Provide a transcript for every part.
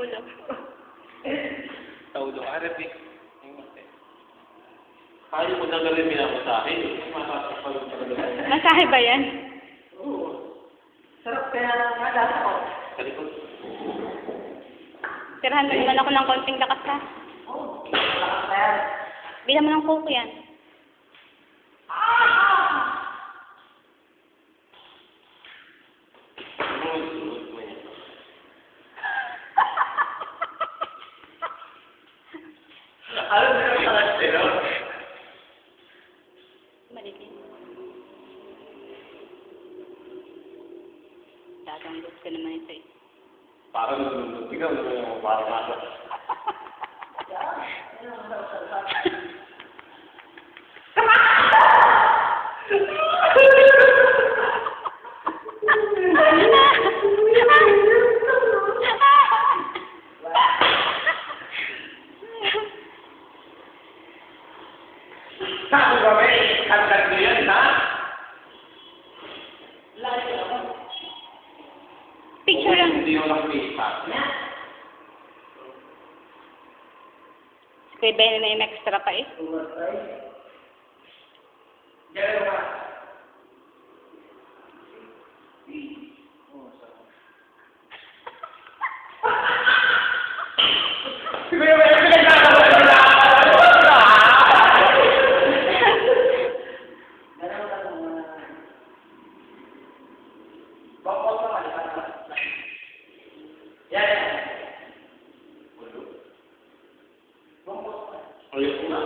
ulo. Sa ulo, Arabic. Kaya ko na rin minamasahe. Makakapagod talaga. Masahe ba yan? Oo. Sarap kaya nga dati ko. Sa likod. Tirahan mo naman ako ng konting lakas ha. Oo. Lakas na yan. Bilang mo ng coke yan. Ano ba yung kalastero? Malitin. Dadanggot ka naman ito eh. Parang nalulog. Ikaw, parang ako. Saan ba may kantag mo yan, ha? Picture lang. Hindi mo lang pista. Kaya ba na yung extra pa eh? Diyan ka. Siguro ba yung pinagkakawa nila? Bakot ka malipat. Yan. Bakot ka. Ayok ko na.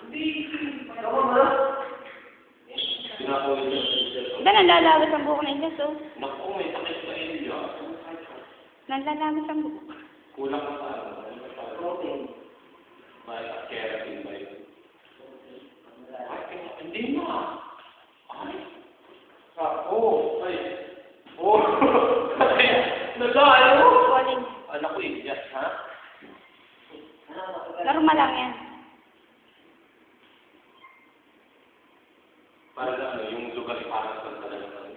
Hindi. Ako mo. Pinakawin niya. Nalalawas ang buhok na Ilyas oh. Naku, may sakit sa inyo. Nalalawas ang buhok. Kulang ka sa ano. Protein. May keratin ba yun? Hindi mo. Ay. Ako. Ay. Oh. Ay. Nagano? Calling. Anak ko, Ilyas, ha? Normal lang yan. Para na ano, yung lugar parang sa talaga.